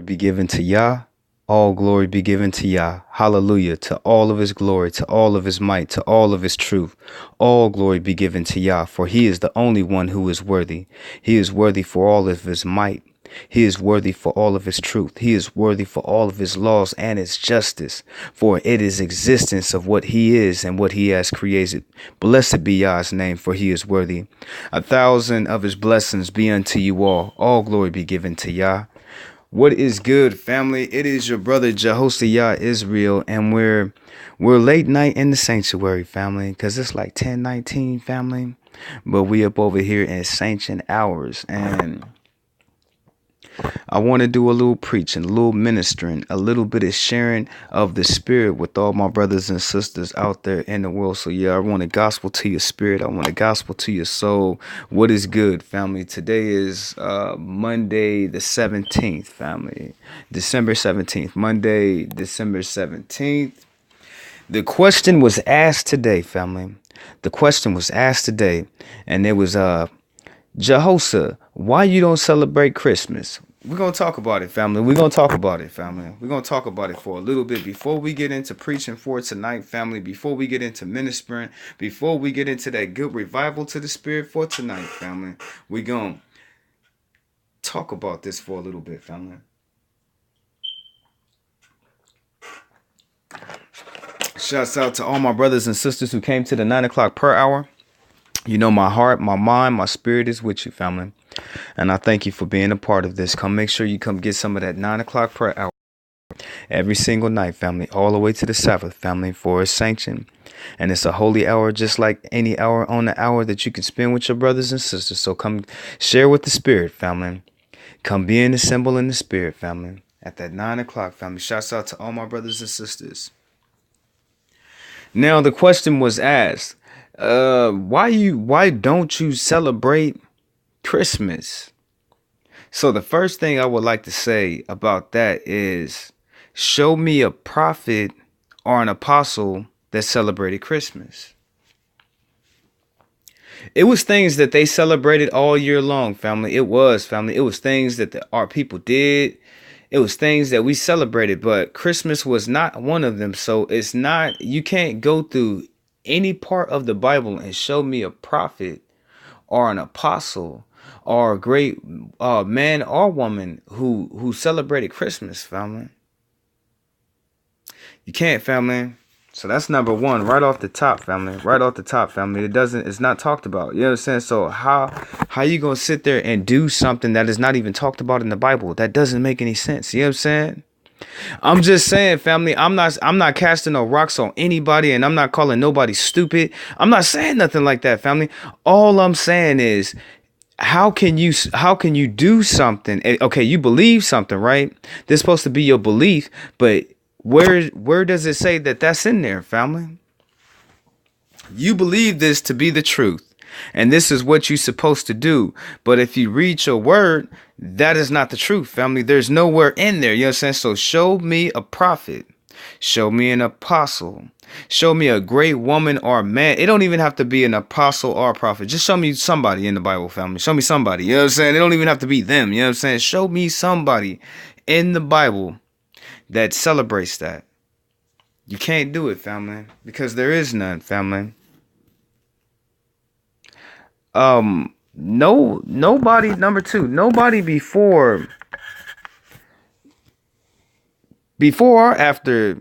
Be given to Yah. All glory be given to Yah. Hallelujah. To all of his glory, to all of his might, to all of his truth. All glory be given to Yah, for he is the only one who is worthy. He is worthy for all of his might. He is worthy for all of his truth. He is worthy for all of his laws and his justice, for it is existence of what he is and what he has created. Blessed be Yah's name, for he is worthy. 1,000 of his blessings be unto you all. All glory be given to Yah. What is good, family? It is your brother Jehoshaphat Israel, and we're late night in the sanctuary, family, because it's like 10:19, family. But we up over here in sanctioned hours, and I want to do a little preaching, a little ministering, a little bit of sharing of the spirit with all my brothers and sisters out there in the world. So yeah, I want a gospel to your spirit. I want a gospel to your soul. What is good, family? Today is Monday the 17th, family. December 17th. Monday, December 17th. The question was asked today, family. The question was asked today, and it was Jehoshaphat, why you don't celebrate Christmas? We're going to talk about it, family. We're going to talk about it, family. We're going to talk about it for a little bit before we get into preaching for tonight, family, before we get into ministering, before we get into that good revival to the spirit for tonight, family. We're going to talk about this for a little bit, family. Shouts out to all my brothers and sisters who came to the 9 o'clock per hour. You know, my heart, my mind, my spirit is with you, family. And I thank you for being a part of this. Come make sure you come get some of that 9 o'clock per hour every single night, family, all the way to the Sabbath, family, for it's sanctioned. And it's a holy hour, just like any hour on the hour that you can spend with your brothers and sisters. So come share with the spirit, family. Come be in the symbol in the spirit, family, at that 9 o'clock, family. Shouts out to all my brothers and sisters. Now, the question was asked, why don't you celebrate Christmas? So the first thing I would like to say about that is, show me a prophet or an apostle that celebrated Christmas. It was things that they celebrated all year long, family. It was, family. It was things that our people did. It was things that we celebrated, but Christmas was not one of them. So it's not, you can't go through any part of the Bible and show me a prophet or an apostle or a great man or woman who celebrated Christmas, family. You can't, family. So that's number one, right off the top, family. Right off the top, family. It's not talked about. You know what I'm saying? So how you gonna sit there and do something that is not even talked about in the Bible? That doesn't make any sense. You know what I'm saying? I'm just saying, family, I'm not casting no rocks on anybody, and I'm not calling nobody stupid. I'm not saying nothing like that, family. All I'm saying is, how can you do something? Okay, you believe something, right? This is supposed to be your belief, but where does it say that that's in there, family? You believe this to be the truth, and this is what you're supposed to do. But if you read your word, that is not the truth, family. There's nowhere in there. You know what I'm saying? So show me a prophet. Show me an apostle. Show me a great woman or a man. It don't even have to be an apostle or a prophet. Just show me somebody in the Bible, family. Show me somebody. You know what I'm saying? It don't even have to be them. You know what I'm saying? Show me somebody in the Bible that celebrates that. You can't do it, family, because there is none, family. No, nobody. Number two, nobody before or after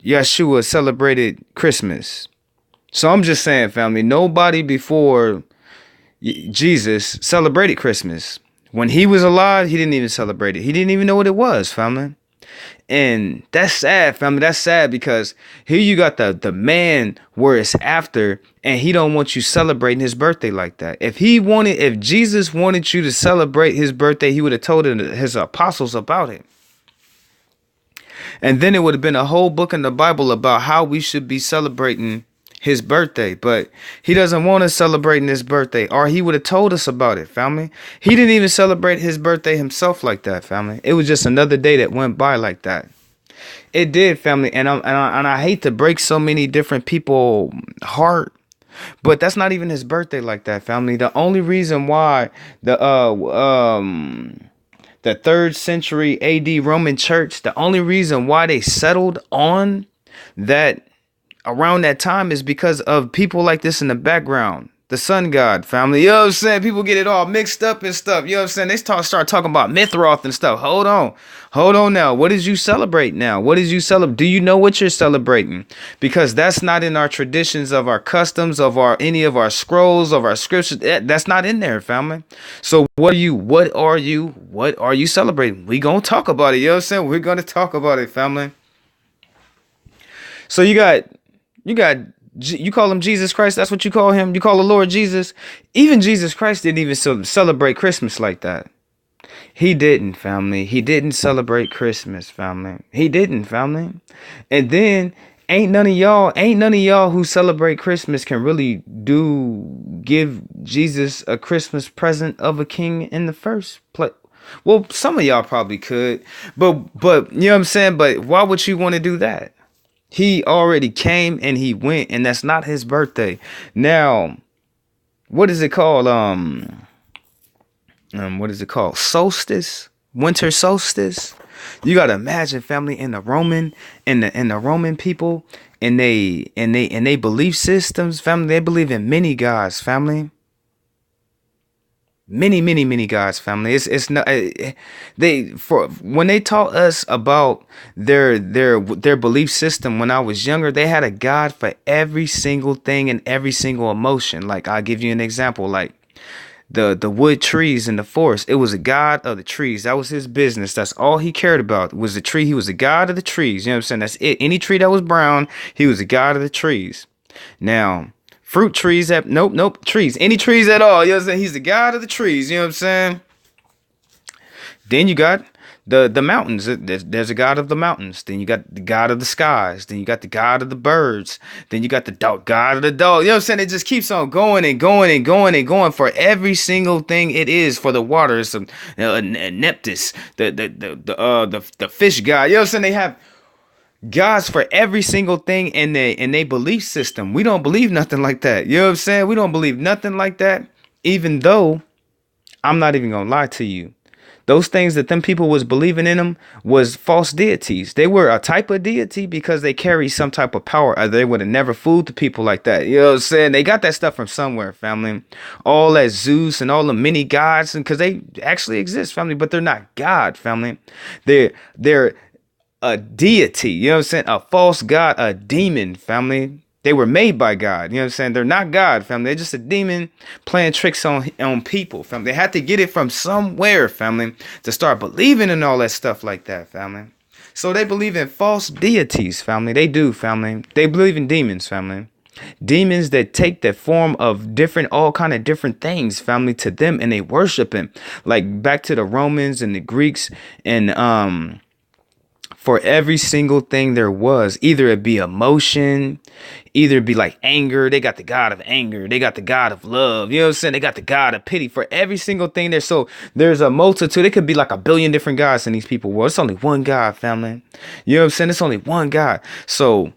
Yeshua celebrated Christmas. So I'm just saying, family, nobody before Jesus celebrated Christmas. When he was alive, he didn't even celebrate it. He didn't even know what it was, family. And that's sad, family. That's sad because here you got the man where it's after, and he don't want you celebrating his birthday like that. If Jesus wanted you to celebrate his birthday, he would have told his apostles about it. And then it would have been a whole book in the Bible about how we should be celebrating his birthday. But he doesn't want us celebrating his birthday, or he would have told us about it, family. He didn't even celebrate his birthday himself like that, family. It was just another day that went by like that. It did, family. And I hate to break so many different people's heart, but that's not even his birthday like that, family. The only reason why the the 3rd century AD Roman church, the only reason why they settled on that around that time is because of people like this in the background. The sun god, family. You know what I'm saying? People get it all mixed up and stuff. You know what I'm saying? They start talking about Mithroth and stuff. Hold on. Hold on now. What did you celebrate now? What did you celebrate? Do you know what you're celebrating? Because that's not in our traditions, of our customs, of our any of our scrolls, of our scriptures. That's not in there, family. So what are you celebrating? We gonna talk about it. You know what I'm saying? We're gonna talk about it, family. So you call him Jesus Christ. That's what you call him. You call the Lord Jesus. Even Jesus Christ didn't even celebrate Christmas like that. He didn't, family. He didn't celebrate Christmas, family. He didn't, family. And then ain't none of y'all who celebrate Christmas can really give Jesus a Christmas present of a king in the first place. Well, some of y'all probably could, but you know what I'm saying? But why would you want to do that? He already came and he went, and that's not his birthday. Now, what is it called? What is it called? Solstice, winter solstice. You gotta imagine, family, in the Roman people, and they belief systems, family. They believe in many gods, family. Many gods, family. It's not when they taught us about their belief system when I was younger, they had a god for every single thing and every single emotion. Like, I'll give you an example, like the wood trees in the forest. It was a god of the trees. That was his business. That's all he cared about was the tree. He was a god of the trees. You know what I'm saying? That's it. Any tree that was brown, he was a god of the trees. Now, fruit trees, nope, trees. Any trees at all. You know what I'm saying? He's the god of the trees. You know what I'm saying? Then you got the mountains. There's a god of the mountains. Then you got the god of the skies. Then you got the god of the birds. Then you got the god of the dog. You know what I'm saying? It just keeps on going and going and going and going for every single thing it is. For the waters, Neptus, the fish god. You know what I'm saying? They have gods for every single thing in their belief system. We don't believe nothing like that. You know what I'm saying? We don't believe nothing like that. Even though, I'm not even gonna lie to you, those things that them people was believing in them was false deities. They were a type of deity because they carry some type of power. Or they would have never fooled the people like that. You know what I'm saying? They got that stuff from somewhere, family. All that Zeus and all the many gods, and because they actually exist, family, but they're not God, family. They're a deity, you know what I'm saying? A false god, a demon, family. They were made by God, you know what I'm saying? They're not God, family. They're just a demon playing tricks on people, family. They had to get it from somewhere, family, to start believing in all that stuff like that, family. So they believe in false deities, family. They do, family. They believe in demons, family. Demons that take the form of all kind of different things, family, to them, and they worship him. Like back to the Romans and the Greeks, and for every single thing there was, either it be emotion, either it be like anger. They got the god of anger. They got the god of love. You know what I'm saying? They got the god of pity. For every single thing there. So there's a multitude. It could be like a billion different gods in these people. Well, it's only one God, family. You know what I'm saying? It's only one God. So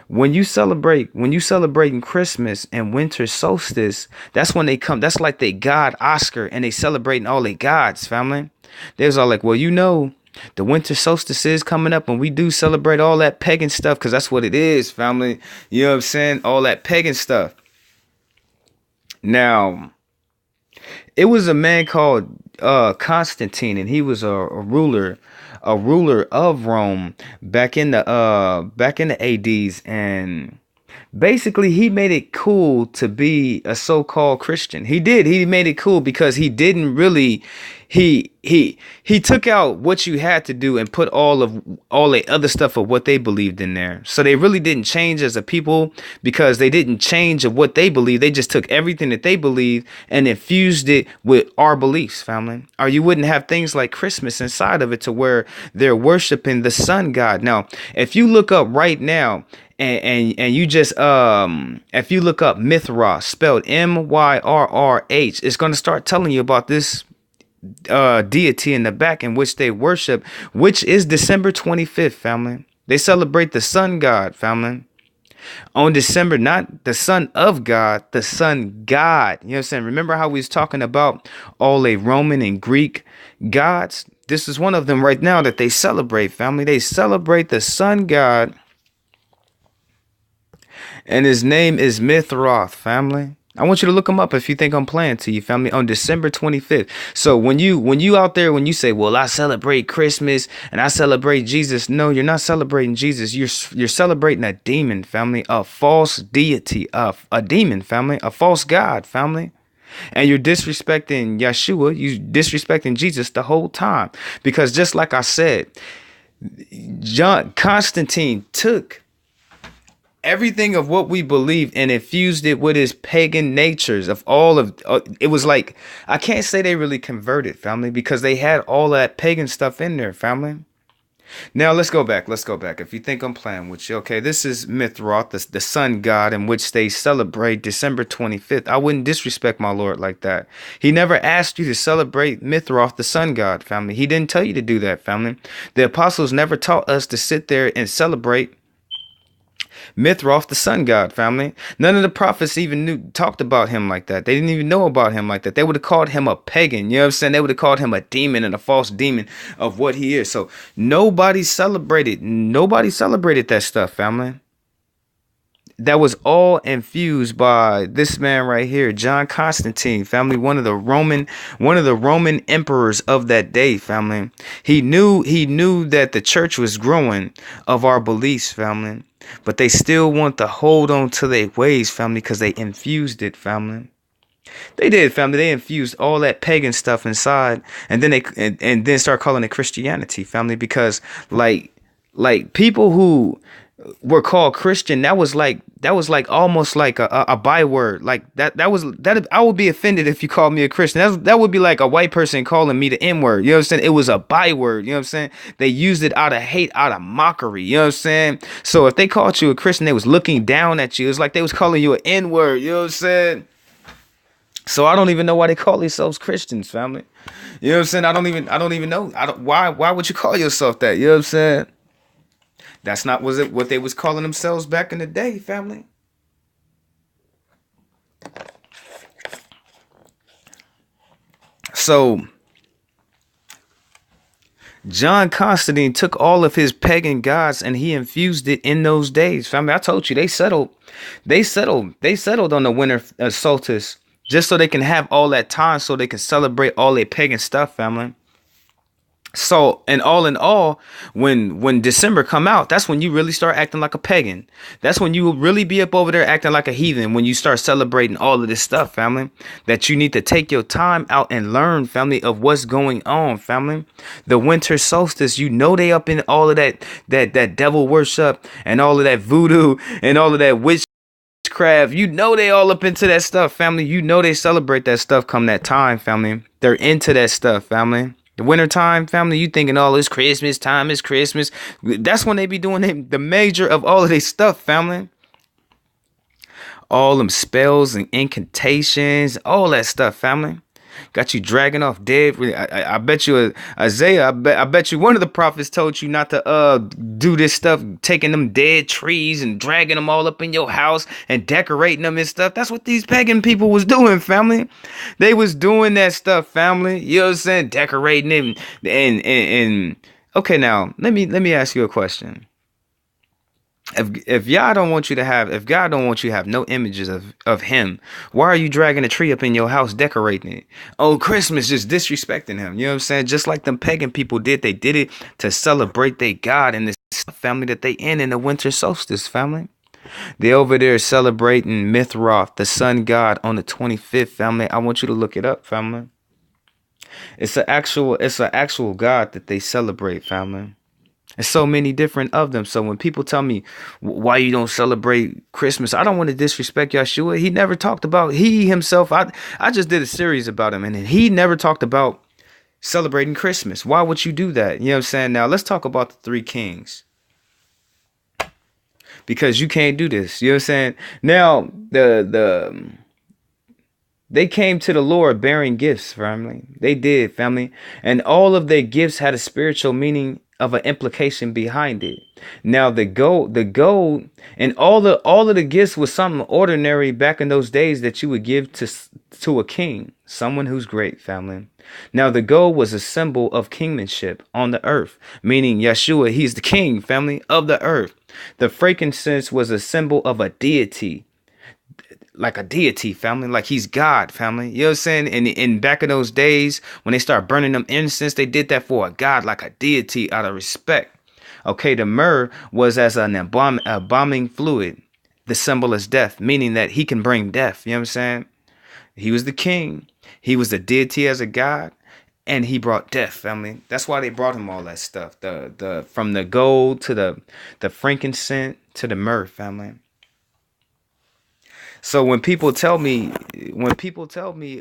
when you celebrating Christmas and winter solstice, that's when they come. That's like they God Oscar, and they celebrating all their gods, family. There's all like, well, you know, the winter solstice is coming up, and we do celebrate all that pagan stuff, because that's what it is, family. You know what I'm saying? All that pagan stuff. Now, it was a man called Constantine, and he was a ruler of Rome back in the ADs, and basically he made it cool to be a so-called Christian. He made it cool because he didn't really he took out what you had to do and put all the other stuff of what they believed in there. So they really didn't change as a people, because they didn't change of what they believe. They just took everything that they believed and infused it with our beliefs, family. Or you wouldn't have things like Christmas inside of it, to where they're worshiping the sun god. Now, if you look up right now, and you just if you look up Mithra, spelled Myrrh, it's going to start telling you about this deity in the back in which they worship, which is December 25th, family. They celebrate the sun god, family. On December, not the son of God, the sun god. You know what I'm saying? Remember how we was talking about all the Roman and Greek gods? This is one of them right now that they celebrate, family. They celebrate the sun god, and his name is Mithroth, family. I want you to look him up if you think I'm playing to you, family, on December 25th. So when you out there, when you say, well, I celebrate Christmas and I celebrate Jesus, no, you're not celebrating Jesus. You're celebrating a demon, family, a false deity, a demon, family, a false god, family. And you're disrespecting Yeshua, you disrespecting Jesus the whole time. Because just like I said, John Constantine took everything of what we believe and infused it with his pagan natures of all of it. Was like, I can't say they really converted, family, because they had all that pagan stuff in there, family. Now let's go back. If you think I'm playing with you, okay, this is Mithroth, the sun god, in which they celebrate December 25th. I wouldn't disrespect my Lord like that. He never asked you to celebrate Mithroth, the sun god, family. He didn't tell you to do that, family. The apostles never taught us to sit there and celebrate Mithroth, the sun god, family. None of the prophets even talked about him like that. They didn't even know about him like that. They would have called him a pagan. You know what I'm saying? They would have called him a demon and a false demon of what he is. So nobody celebrated that stuff, family. That was all infused by this man right here, John Constantine, family, one of the Roman emperors of that day, family. He knew that the church was growing of our beliefs, family, but they still want to hold on to their ways, family, because they infused it, family. They did, family. They infused all that pagan stuff inside, and then and then start calling it Christianity, family, because like people who were called Christian, that was like almost like a byword. Like that I would be offended if you called me a Christian. That would be like a white person calling me the N-word. You know what I'm saying? It was a byword. You know what I'm saying? They used it out of hate, out of mockery. You know what I'm saying? So if they called you a Christian, they was looking down at you. It's like they was calling you an N-word. You know what I'm saying? So I don't even know why they call themselves Christians, family. You know what I'm saying? I don't even know. Why would you call yourself that? You know what I'm saying? That's not what they was calling themselves back in the day, family. So John Constantine took all of his pagan gods and he infused it in those days, family. I told you they settled on the winter solstice just so they can have all that time so they can celebrate all their pagan stuff, family. So, and all in all, when December come out, that's when you really start acting like a pagan. That's when you will really be up over there acting like a heathen, when you start celebrating all of this stuff, family. That you need to take your time out and learn, family, of what's going on, family. The winter solstice, you know they up in all of that devil worship and all of that voodoo and all of that witchcraft. You know they all up into that stuff, family. You know they celebrate that stuff come that time, family. They're into that stuff, family. The winter time, family, you thinking all this Christmas time is Christmas. That's when they be doing the major of all of their stuff, family. All them spells and incantations, all that stuff, family. Got you dragging off dead. I bet you Isaiah. I bet you one of the prophets told you not to do this stuff, taking them dead trees and dragging them all up in your house and decorating them and stuff. That's what these pagan people was doing, family. They was doing that stuff, family. You know what I'm saying? Decorating them and okay. Now let me ask you a question. If God don't want you to have no images of him, why are you dragging a tree up in your house decorating it? Oh, Christmas, just disrespecting him. You know what I'm saying? Just like them pagan people did. They did it to celebrate their God and this family that they in the winter solstice, family. They over there celebrating Mithroth, the sun god, on the 25th, family. I want you to look it up, family. It's an actual god that they celebrate, family. There's so many different of them. So when people tell me why you don't celebrate Christmas, I don't want to disrespect Yeshua. He never talked about, he himself, I just did a series about him, and he never talked about celebrating Christmas. Why would you do that? You know what I'm saying? Now let's talk about the three kings, because you can't do this. You know what I'm saying? Now they came to the Lord bearing gifts, family. They did, family. And all of their gifts had a spiritual meaning of an implication behind it. Now the gold, and all of the gifts was something ordinary back in those days that you would give to a king, someone who's great, family. Now the gold was a symbol of kingmanship on the earth, meaning Yeshua, he's the king, family, of the earth. The frankincense was a symbol of a deity, like a deity, family, like he's God, family. You know what I'm saying? And back in those days, when they start burning them incense, they did that for a God, like a deity, out of respect. Okay, the myrrh was as an embalming fluid. The symbol is death, meaning that he can bring death. You know what I'm saying? He was the king. He was the deity as a God, and he brought death, family. That's why they brought him all that stuff. The from the gold to the frankincense to the myrrh, family. So when people tell me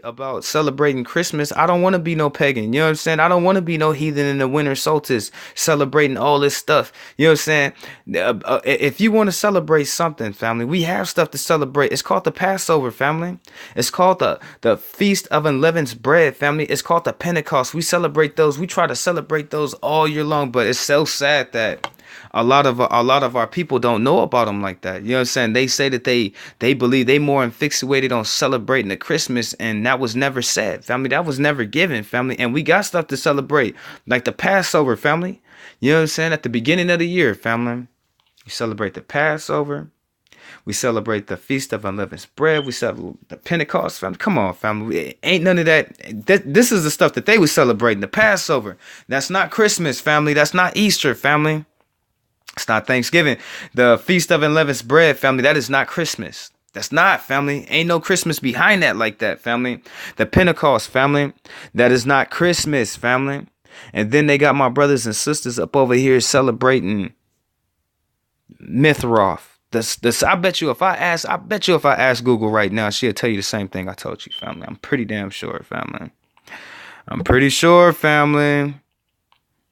about celebrating Christmas, I don't want to be no pagan. You know what I'm saying? I don't want to be no heathen in the winter solstice celebrating all this stuff. You know what I'm saying? If you want to celebrate something, family, we have stuff to celebrate. It's called the Passover, family. It's called the Feast of Unleavened Bread, family. It's called the Pentecost. We celebrate those. We try to celebrate those all year long, but it's so sad that a lot of our people don't know about them like that. You know what I'm saying? They say that they believe they more infatuated on celebrating the Christmas, and that was never said, family. That was never given, family. And we got stuff to celebrate, like the Passover, family. You know what I'm saying? At the beginning of the year, family, we celebrate the Passover. We celebrate the Feast of Unleavened Bread. We celebrate the Pentecost, family. Come on, family. Ain't none of that. This is the stuff that they was celebrating, the Passover. That's not Christmas, family. That's not Easter, family. It's not Thanksgiving. The Feast of Unleavened Bread, family, that is not Christmas. That's not, family. Ain't no Christmas behind that like that, family. The Pentecost, family, that is not Christmas, family. And then they got my brothers and sisters up over here celebrating Mithroth. This, I bet you if I ask Google right now, she'll tell you the same thing I told you, family. I'm pretty damn sure, family. I'm pretty sure, family.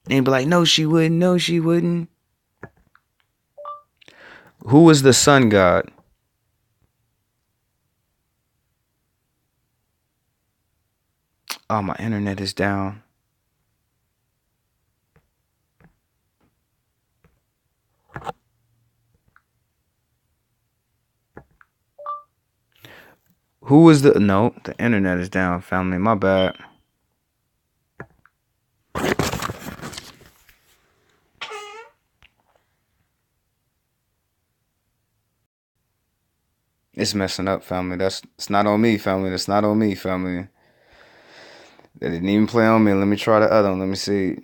And be like, no, she wouldn't. No, she wouldn't. Who is the sun god? Oh, my internet is down. Who is the... No, the internet is down, family. My bad. It's messing up, family. It's not on me, family. That's not on me, family. They didn't even play on me. Let me try the other one. Let me see.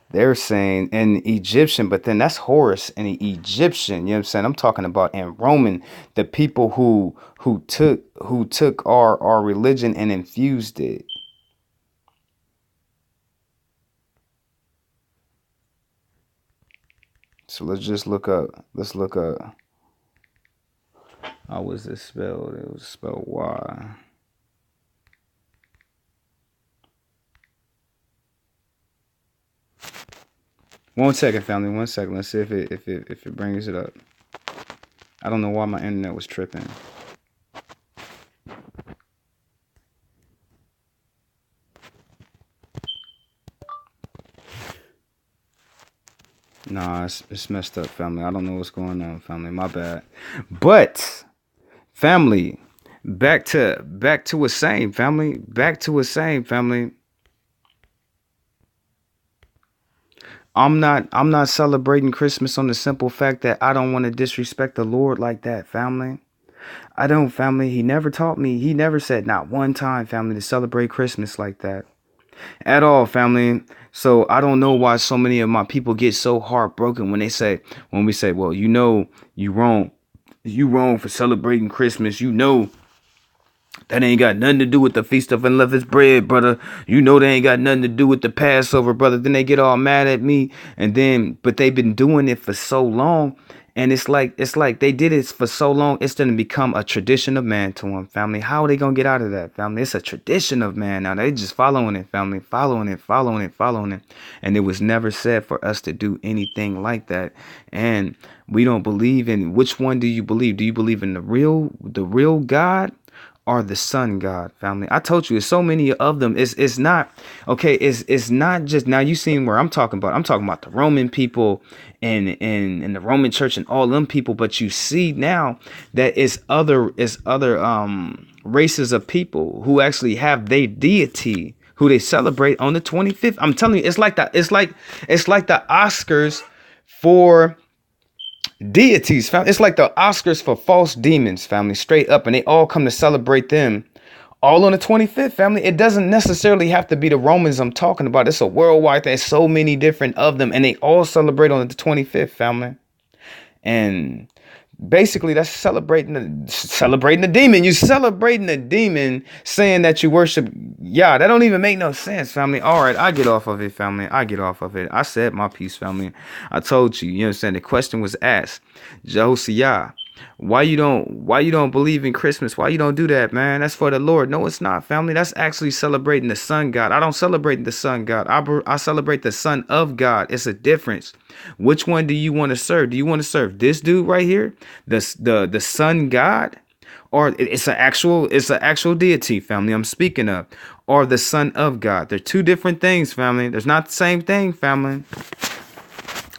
They're saying in Egyptian, but then that's Horus in the Egyptian. You know what I'm saying? I'm talking about in Roman, the people who took our religion and infused it. So let's just look up. Let's look up. How was this spelled? It was spelled Y. One second, family. 1 second. Let's see if it brings it up. I don't know why my internet was tripping. Nah, it's messed up, family. I don't know what's going on, family. My bad. But family, back to a same family. Back to a same family. I'm not celebrating Christmas on the simple fact that I don't want to disrespect the Lord like that, family. I don't, family. He never taught me. He never said not one time, family, to celebrate Christmas like that at all, family. So I don't know why so many of my people get so heartbroken when we say, well, you know, you wrong for celebrating Christmas. You know, That ain't got nothing to do with the Feast of Unleavened Bread, brother. You know they ain't got nothing to do with the Passover, brother. Then they get all mad at me. And then, but they've been doing it for so long. And it's like they did it for so long, it's gonna become a tradition of man to them, family. How are they gonna get out of that, family? It's a tradition of man now. They just following it, family, following it, following it, following it. And it was never said for us to do anything like that. And we don't believe in, which one do you believe? Do you believe in the real God? Are the sun God, family? I told you, it's so many of them. It's not okay. It's not just, now you seen where I'm talking about. I'm talking about the Roman people and the Roman church and all them people. But you see now that it's other races of people who actually have their deity who they celebrate on the 25th. I'm telling you, it's like the Oscars for deities, family. It's like the Oscars for false demons, family, straight up. And they all come to celebrate them all on the 25th, family. It doesn't necessarily have to be the Romans I'm talking about. It's a worldwide thing. There's so many different of them. And they all celebrate on the 25th, family. And basically, that's celebrating the demon. You celebrating the demon, saying that you worship Yah. That don't even make no sense, family. All right, I get off of it, family. I get off of it. I said my piece, family. I told you. You know what I'm saying? The question was asked, Josiah, why you don't believe in Christmas? Why you don't do that, man? That's for the Lord. No, it's not, family. That's actually celebrating the sun God. I don't celebrate the sun God. I celebrate the Son of God. It's a difference. Which one do you want to serve? Do you want to serve this dude right here, the sun God, or it's an actual deity, family? I'm speaking of, or the Son of God? They're two different things, family. There's not the same thing, family.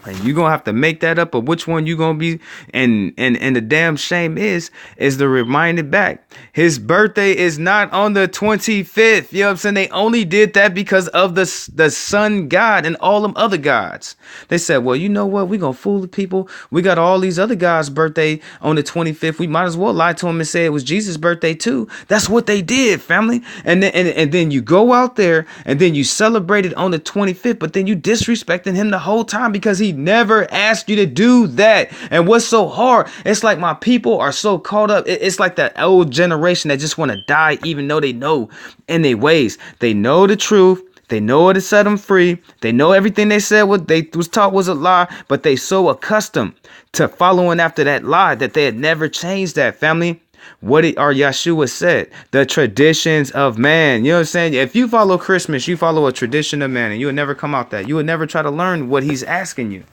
And you're going to have to make that up of which one you're going to be. And the damn shame is the reminder back. His birthday is not on the 25th. You know what I'm saying? They only did that because of the sun God and all them other gods. They said, well, you know what? We're going to fool the people. We got all these other gods' birthday on the 25th. We might as well lie to them and say it was Jesus' birthday too. That's what they did, family. And then you go out there and then you celebrate it on the 25th, but then you disrespecting him the whole time because he never asked you to do that. And what's so hard? It's like my people are so caught up. It's like that old generation that just want to die, even though they know in their ways. They know the truth. They know what to set them free. They know everything they said, what they was taught was a lie, but they so accustomed to following after that lie that they had never changed that, family. What our Yeshua said, the traditions of man. You know what I'm saying? If you follow Christmas, you follow a tradition of man, and you would never come out that. You would never try to learn what he's asking you.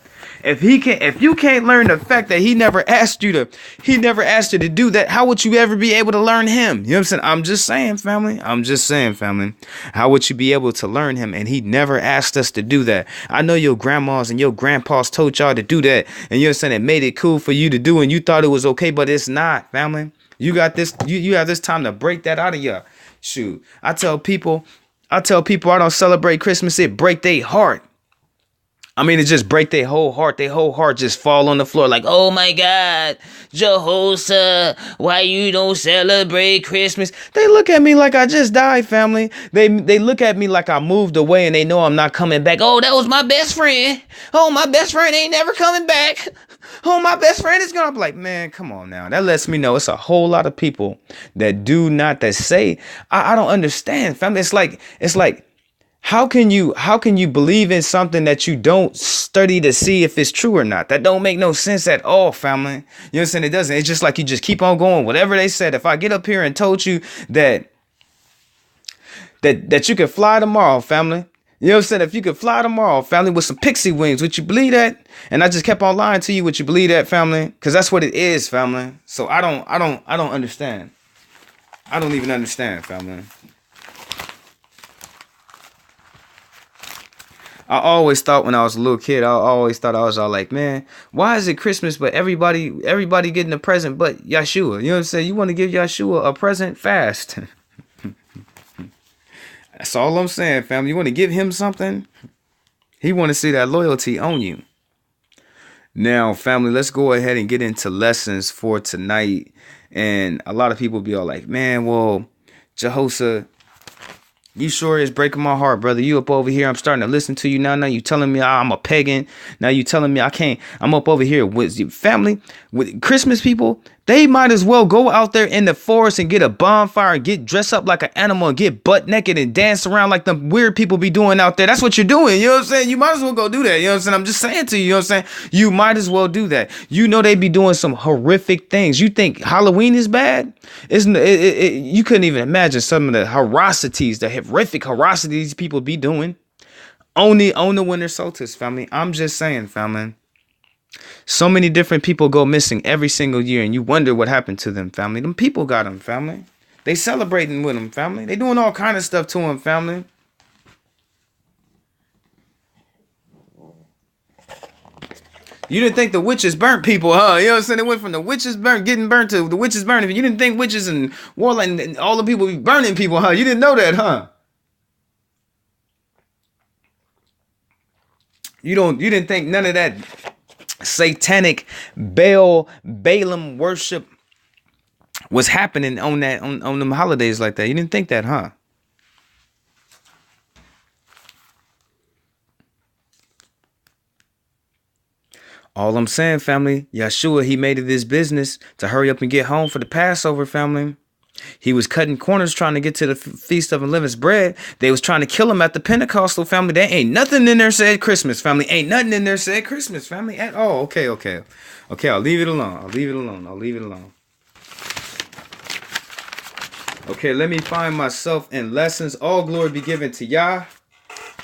If you can't learn the fact that he never asked you to do that, how would you ever be able to learn him? You know what I'm saying? I'm just saying, family. How would you be able to learn him? And he never asked us to do that. I know your grandmas and your grandpas told y'all to do that, and you know what I'm saying? It made it cool for you to do, and you thought it was okay, but it's not, family. You got this. You have this time to break that out of you. Shoot, I tell people I don't celebrate Christmas. It break their heart. I mean, it just break their whole heart. Their whole heart just fall on the floor like, oh my God, Jehoshaphat, why you don't celebrate Christmas? They look at me like I just died, family. They look at me like I moved away and they know I'm not coming back. Oh, that was my best friend. Oh, my best friend ain't never coming back. Oh, my best friend is gonna be like, man, come on now. That lets me know it's a whole lot of people that do not, that say, I don't understand, family. It's like, how can you believe in something that you don't study to see if it's true or not? That don't make no sense at all, family. You know what I'm saying? It doesn't. It's just like you just keep on going. Whatever they said, if I get up here and told you that you could fly tomorrow, family. You know what I'm saying? If you could fly tomorrow, family, with some pixie wings, would you believe that? And I just kept on lying to you. Would you believe that, family? Because that's what it is, family. So I don't understand. I don't even understand, family. I always thought when I was a little kid, I was all like, man, why is it Christmas but everybody getting a present but Yeshua? You know what I'm saying? You want to give Yeshua a present fast. That's all I'm saying, family. You want to give him something? He want to see that loyalty on you. Now, family, let's go ahead and get into lessons for tonight. And a lot of people be all like, man, well, Jehoshaphat, you sure is breaking my heart, brother. You up over here. I'm starting to listen to you now. Now you telling me I'm a pagan. Now you telling me I can't. I'm up over here with family, with Christmas people. They might as well go out there in the forest and get a bonfire and get dressed up like an animal and get butt naked and dance around like the weird people be doing out there. That's what you're doing. You know what I'm saying? You might as well go do that. You know what I'm saying? I'm just saying to you, you know what I'm saying? You might as well do that. You know they be doing some horrific things. You think Halloween is bad? You couldn't even imagine some of the horrific horricities people be doing on the winter solstice, family. I'm just saying, family. So many different people go missing every single year, and you wonder what happened to them, family. Them people got them, family. They celebrating with them, family. They doing all kind of stuff to them, family. You didn't think the witches burnt people, huh? You know what I'm saying? They went from the witches getting burnt to the witches burning. You didn't think witches and warlock and all the people be burning people, huh? You didn't know that, huh? You didn't think none of that satanic Balaam worship was happening on them holidays like that. You didn't think that, huh? All I'm saying, family, Yeshua, he made it his business to hurry up and get home for the Passover, family. He was cutting corners trying to get to the Feast of Unleavened Bread. They was trying to kill him at the Pentecostal, family. There ain't nothing in there said Christmas, family. Ain't nothing in there said Christmas, family, at all. Okay. I'll leave it alone. Okay, let me find myself in lessons. All glory be given to Yah.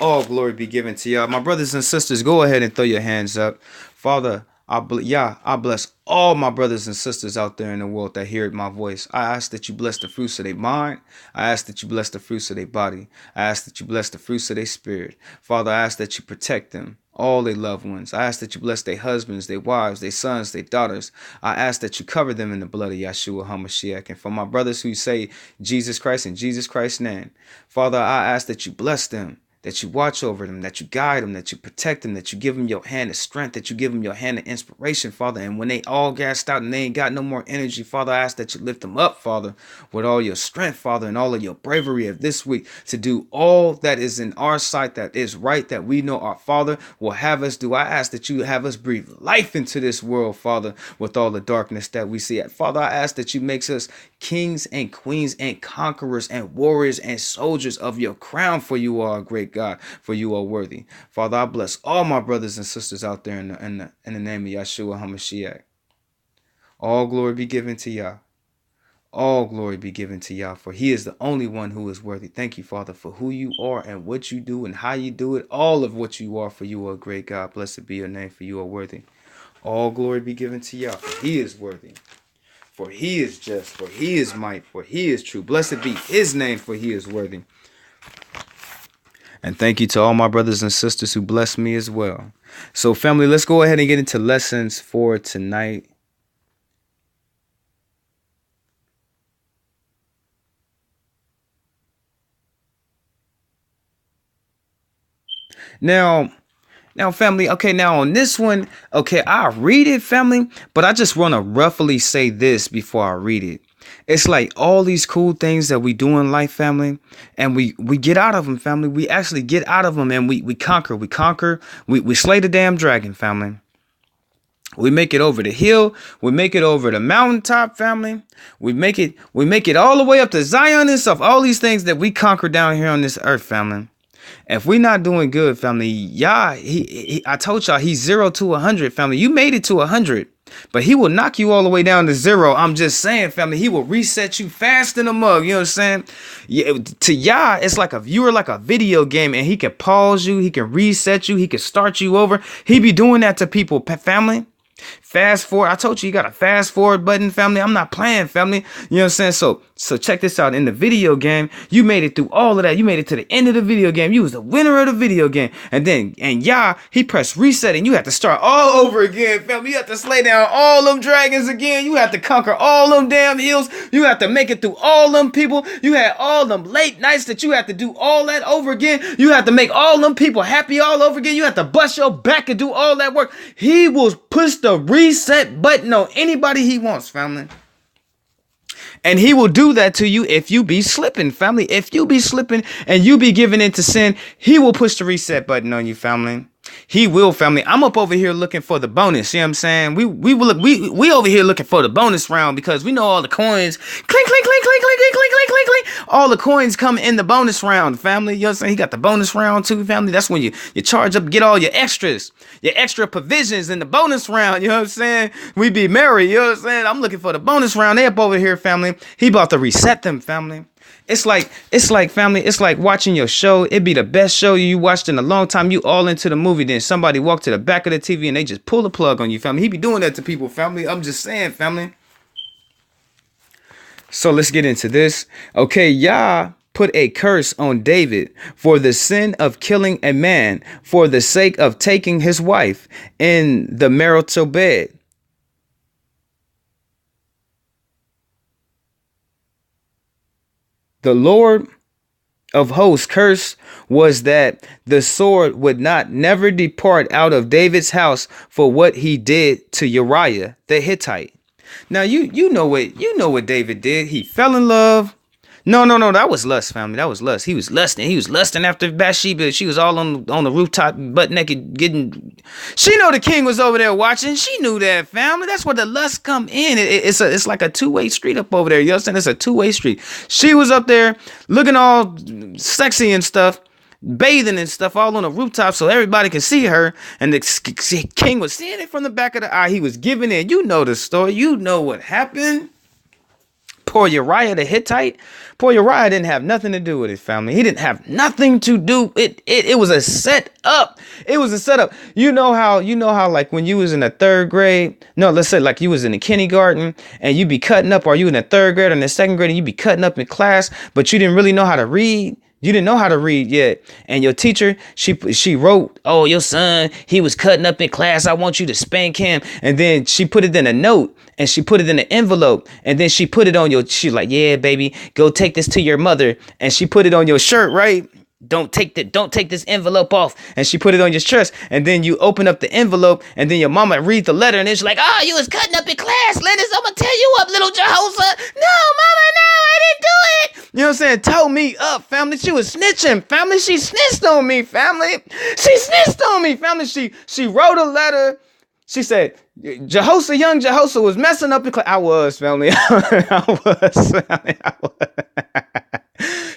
All glory be given to Yah. My brothers and sisters, go ahead and throw your hands up. Father, I bless all my brothers and sisters out there in the world that hear my voice. I ask that you bless the fruits of their mind. I ask that you bless the fruits of their body. I ask that you bless the fruits of their spirit. Father, I ask that you protect them, all their loved ones. I ask that you bless their husbands, their wives, their sons, their daughters. I ask that you cover them in the blood of Yeshua HaMashiach. And for my brothers who say Jesus Christ in Jesus Christ's name, Father, I ask that you bless them, that you watch over them, that you guide them, that you protect them, that you give them your hand of strength, that you give them your hand of inspiration, Father. And when they all gassed out and they ain't got no more energy, Father, I ask that you lift them up, Father, with all your strength, Father, and all of your bravery of this week to do all that is in our sight, that is right, that we know our Father will have us do. I ask that you have us breathe life into this world, Father, with all the darkness that we see. Father, I ask that you make us kings and queens and conquerors and warriors and soldiers of your crown, for you are a great God, for you are worthy. Father, I bless all my brothers and sisters out there in the name of Yeshua HaMashiach. All glory be given to Yah. All glory be given to Yah, for he is the only one who is worthy. Thank you, Father, for who you are and what you do and how you do it. All of what you are, for you are a great God. Blessed be your name, for you are worthy. All glory be given to Yah, for he is worthy. For he is just, for he is might, for he is true. Blessed be his name, for he is worthy. And thank you to all my brothers and sisters who bless me as well. So, family, let's go ahead and get into lessons for tonight. Now, family, okay, now on this one, okay, I read it, family, but I just want to roughly say this before I read it. It's like all these cool things that we do in life, family, and we get out of them, family. We actually get out of them and we conquer. We slay the damn dragon, family. We make it over the hill. We make it over the mountaintop, family. We make it all the way up to Zion and stuff. All these things that we conquer down here on this earth, family. If we're not doing good, family, Yah, I told y'all he's 0 to 100, family. You made it to 100, but he will knock you all the way down to 0. I'm just saying, family, he will reset you fast in a mug. You know what I'm saying? Yeah, to Yah, it's like you are like a video game, and he can pause you, he can reset you, he can start you over. He be doing that to people, family. Fast forward. I told you got a fast forward button, family. I'm not playing, family. You know what I'm saying? So check this out. In the video game, you made it through all of that. You made it to the end of the video game. You was the winner of the video game. And Yah, he pressed reset and you have to start all over again, family. You have to slay down all them dragons again. You have to conquer all them damn hills. You have to make it through all them people. You had all them late nights that you have to do all that over again. You have to make all them people happy all over again. You have to bust your back and do all that work. He will push the reset button on anybody he wants, family. And he will do that to you if you be slipping, family. If you be slipping and you be giving into sin, he will push the reset button on you, family. He will, family. I'm up over here looking for the bonus. See what I'm saying? We over here looking for the bonus round because we know all the coins. Clink, clink, clink, clink, clink, clink, clink, clink, clink, clink. All the coins come in the bonus round, family. You know what I'm saying? He got the bonus round too, family. That's when you charge up, get all your extras, your extra provisions in the bonus round. You know what I'm saying? We be merry. You know what I'm saying? I'm looking for the bonus round. They up over here, family. He about to reset them, family. It's like family. It's like watching your show. It'd be the best show you watched in a long time. You all into the movie. Then somebody walk to the back of the TV and they just pull the plug on you, family. He be doing that to people, family. I'm just saying, family. So let's get into this. Okay, Yah put a curse on David for the sin of killing a man for the sake of taking his wife in the marital bed. The Lord of hosts' curse was that the sword would not never depart out of David's house for what he did to Uriah the Hittite. Now you know what David did. He fell in love. No, that was lust, family. That was lust. He was lusting. He was lusting after Bathsheba. She was all on the rooftop, butt naked, getting. She know the king was over there watching. She knew that, family. That's where the lust come in. It's like a two-way street up over there. You know what I'm saying? It's a two-way street. She was up there looking all sexy and stuff, bathing and stuff, all on the rooftop, so everybody could see her. And the king was seeing it from the back of the eye. He was giving in. You know the story. You know what happened. Poor Uriah the Hittite. Poor Uriah didn't have nothing to do with his family. He didn't have nothing to do. It was a setup. It was a setup. You know how like when you was in the third grade, no, let's say like you was in the kindergarten and you be cutting up, or you in the third grade or in the second grade and you be cutting up in class, but you didn't really know how to read. You didn't know how to read yet. And your teacher, she wrote, "Oh, your son, he was cutting up in class. I want you to spank him." And then she put it in a note and she put it in an envelope. And then she put it on she's like, "Yeah, baby, go take this to your mother." And she put it on your shirt, right? Don't take this envelope off. And she put it on your chest. And then you open up the envelope and then your mama read the letter and then she's like, "Oh, you was cutting up in class, Lennox. I'm gonna tell you up, little Jehoshaphat." "No, mama, no, I didn't do it." You know what I'm saying? Told me up, family. She was snitching, family. She snitched on me, family. She snitched on me, family. She wrote a letter. She said, young Jehoshaphat was messing up in class. I was, family. I was, family. I was.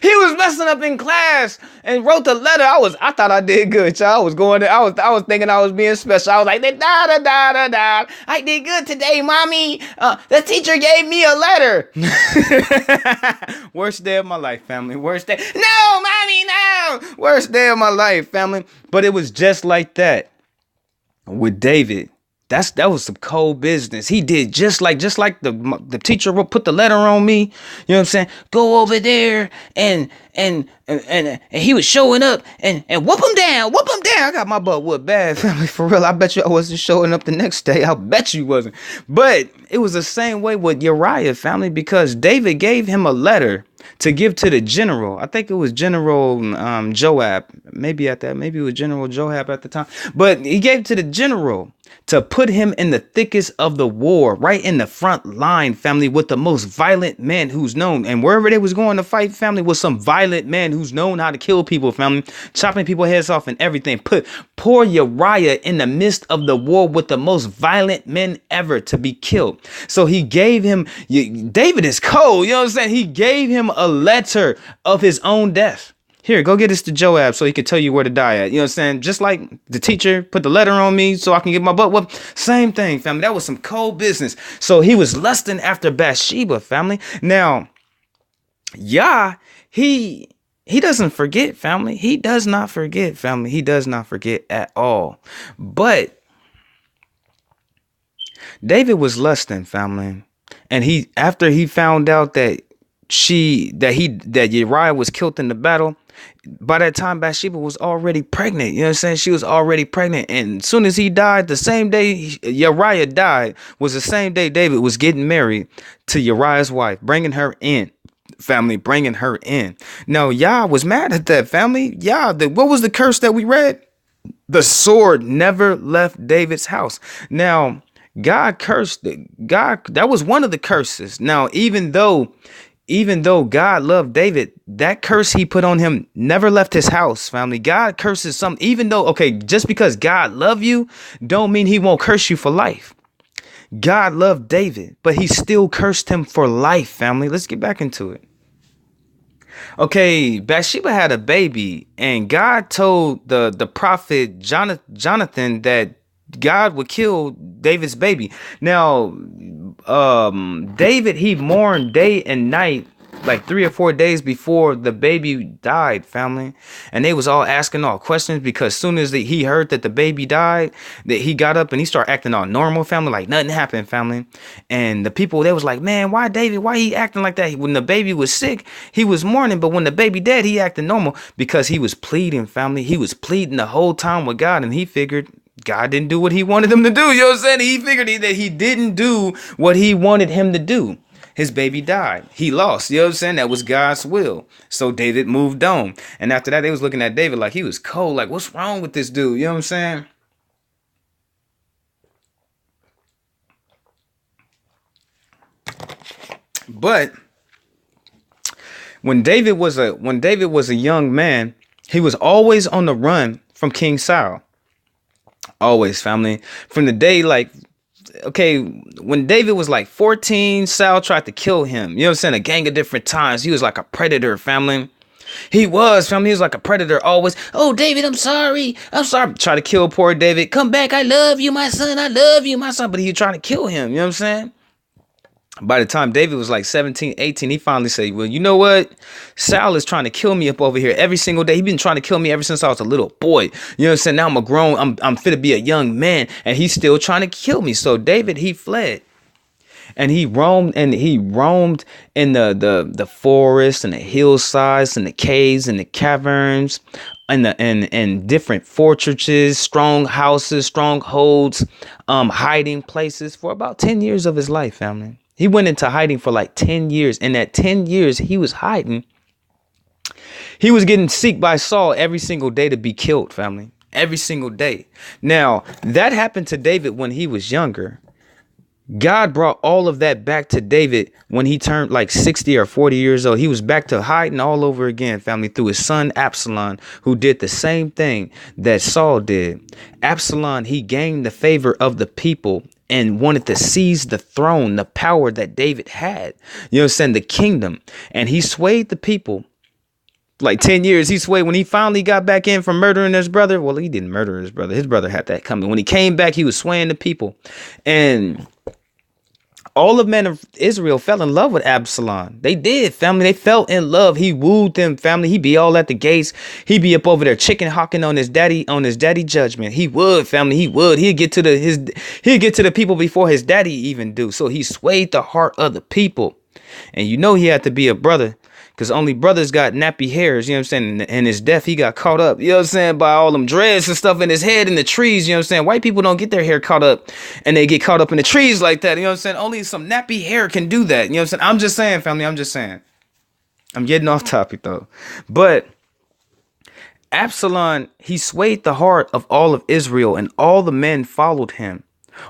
He was messing up in class and wrote the letter. I thought I did good, y'all. I was going there. I was thinking I was being special. I was like, I did good today, mommy. The teacher gave me a letter. Worst day of my life, family. Worst day. No, mommy, no. Worst day of my life, family. But it was just like that with David. That was some cold business. He did just like the teacher put the letter on me. You know what I'm saying? Go over there and he was showing up and whoop him down. I got my butt whooped bad, family, for real. I bet you I wasn't showing up the next day. I bet you wasn't. But it was the same way with Uriah, family, because David gave him a letter to give to the general. I think it was General Joab. Maybe it was General Joab at the time. But he gave it to the general to put him in the thickest of the war, right in the front line, family, with the most violent man who's known. And wherever they was going to fight, family, was some violent man who's known how to kill people, family, chopping people's heads off and everything. Put poor Uriah in the midst of the war with the most violent men ever to be killed. So he gave him, David is cold, you know what I'm saying? He gave him a letter of his own death. Here, go get this to Joab so he can tell you where to die at. You know what I'm saying? Just like the teacher put the letter on me so I can get my butt whooped. Same thing, family. That was some cold business. So he was lusting after Bathsheba, family. Now, Yah, he doesn't forget, family. He does not forget, family. He does not forget at all. But David was lusting, family. And after he found out that Uriah was killed in the battle, by that time Bathsheba was already pregnant. You know what I'm saying? She was already pregnant. And as soon as he died, the same day Uriah died was the same day David was getting married to Uriah's wife, bringing her in. Family, bringing her in. Now, Yah was mad at that, family. What was the curse that we read? The sword never left David's house. Now, God cursed it. That was one of the curses. Now, even though even though God loved David, that curse he put on him never left his house, family. God curses some, even though, okay, just because God love you, don't mean he won't curse you for life. God loved David, but he still cursed him for life, family. Let's get back into it. Okay, Bathsheba had a baby, and God told the prophet Jonathan that God would kill David's baby. Now, David, he mourned day and night, like 3 or 4 days before the baby died, family. And they was all asking all questions, because soon as he heard that the baby died, that he got up and he started acting all normal, family, like nothing happened, family. And the people, they was like, man, why David, why he acting like that? When the baby was sick, he was mourning, but when the baby dead, he acted normal, because he was pleading, family. He was pleading the whole time with God, and he figured God didn't do what he wanted him to do. You know what I'm saying? He figured that he didn't do what he wanted him to do. His baby died. He lost. You know what I'm saying? That was God's will. So David moved on. And after that, they was looking at David like he was cold. Like, what's wrong with this dude? You know what I'm saying? But when David was a young man, he was always on the run from King Saul. Always, family. From the day, like, okay, when David was like 14, Saul tried to kill him. You know what I'm saying? A gang of different times. He was like a predator, family. He was, family. He was like a predator always. Oh, David, I'm sorry. I'm sorry. Try to kill poor David. Come back. I love you, my son. I love you, my son. But he was trying to kill him. You know what I'm saying? By the time David was like 17, 18, he finally said, well, you know what? Saul is trying to kill me up over here every single day. He's been trying to kill me ever since I was a little boy. You know what I'm saying? Now I'm a grown, I'm fit to be a young man, and he's still trying to kill me. So David, he fled. And he roamed in the forests and the hillsides and the caves and the caverns and different fortresses, strong houses, strongholds, hiding places for about 10 years of his life, family. He went into hiding for like 10 years. And that 10 years he was hiding, he was getting seeked by Saul every single day to be killed, family. Every single day. Now, that happened to David when he was younger. God brought all of that back to David when he turned like 60 or 40 years old. He was back to hiding all over again, family, through his son Absalom, who did the same thing that Saul did. Absalom, he gained the favor of the people and wanted to seize the throne, the power that David had, you know what I'm saying, the kingdom. And he swayed the people. Like 10 years, he swayed. When he finally got back in from murdering his brother, well, he didn't murder his brother. His brother had that coming. When he came back, he was swaying the people. And all the men of Israel fell in love with Absalom. They did, family. They fell in love. He wooed them, family. He be all at the gates. He be up over there chicken hawking on his daddy judgment. He would, family. He would. He'd get to the people before his daddy even do. So he swayed the heart of the people. And you know he had to be a brother, because only brothers got nappy hairs, you know what I'm saying? And his death, he got caught up, you know what I'm saying, by all them dreads and stuff in his head in the trees, you know what I'm saying? White people don't get their hair caught up and they get caught up in the trees like that, you know what I'm saying? Only some nappy hair can do that, you know what I'm saying? I'm just saying, family, I'm just saying. I'm getting off topic though. But Absalom, he swayed the heart of all of Israel, and all the men followed him.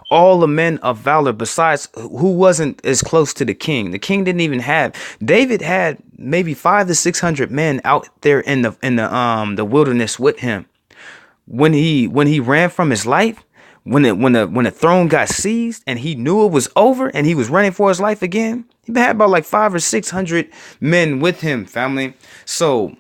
All the men of valor, besides who wasn't as close to the king. The king didn't even have. David had maybe 500 to 600 men out there in the wilderness with him. When he ran from his life, when the throne got seized and he knew it was over and he was running for his life again, he had about like 500 or 600 men with him, family. So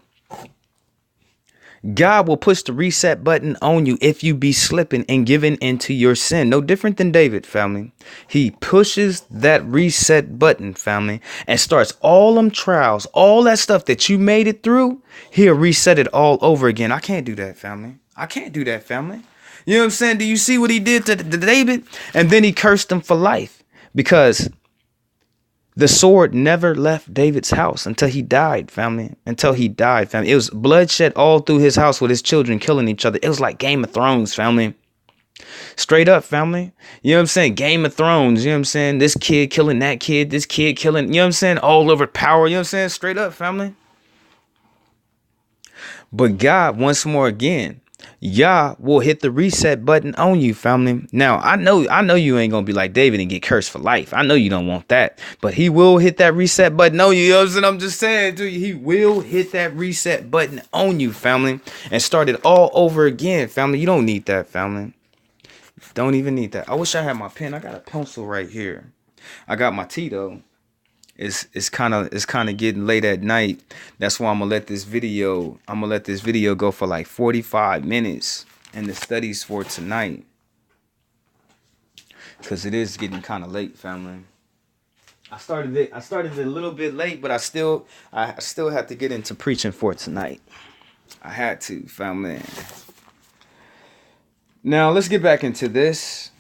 God will push the reset button on you if you be slipping and giving into your sin. No different than David, family. He pushes that reset button, family, and starts all them trials, all that stuff that you made it through. He'll reset it all over again. I can't do that, family. I can't do that, family. You know what I'm saying? Do you see what he did to David? And then he cursed him for life, because the sword never left David's house until he died, family. Until he died, family. It was bloodshed all through his house with his children killing each other. It was like Game of Thrones, family. Straight up, family. You know what I'm saying? Game of Thrones, you know what I'm saying? This kid killing that kid, this kid killing, you know what I'm saying? All over power, you know what I'm saying? Straight up, family. But God, once more again, Yah will hit the reset button on you, family. Now, I know you ain't gonna be like David and get cursed for life. I know you don't want that, but he will hit that reset button on you. You know what I'm saying? I'm just saying to you, he will hit that reset button on you, family, and start it all over again, family. You don't need that, family. Don't even need that. I wish I had my pen. I got a pencil right here. I got my tea though. It's kind of getting late at night. That's why I'm gonna let this video go for like 45 minutes in the studies for tonight, because it is getting kind of late, family. I started it a little bit late, but I still have to get into preaching for tonight. I had to, family. Now let's get back into this.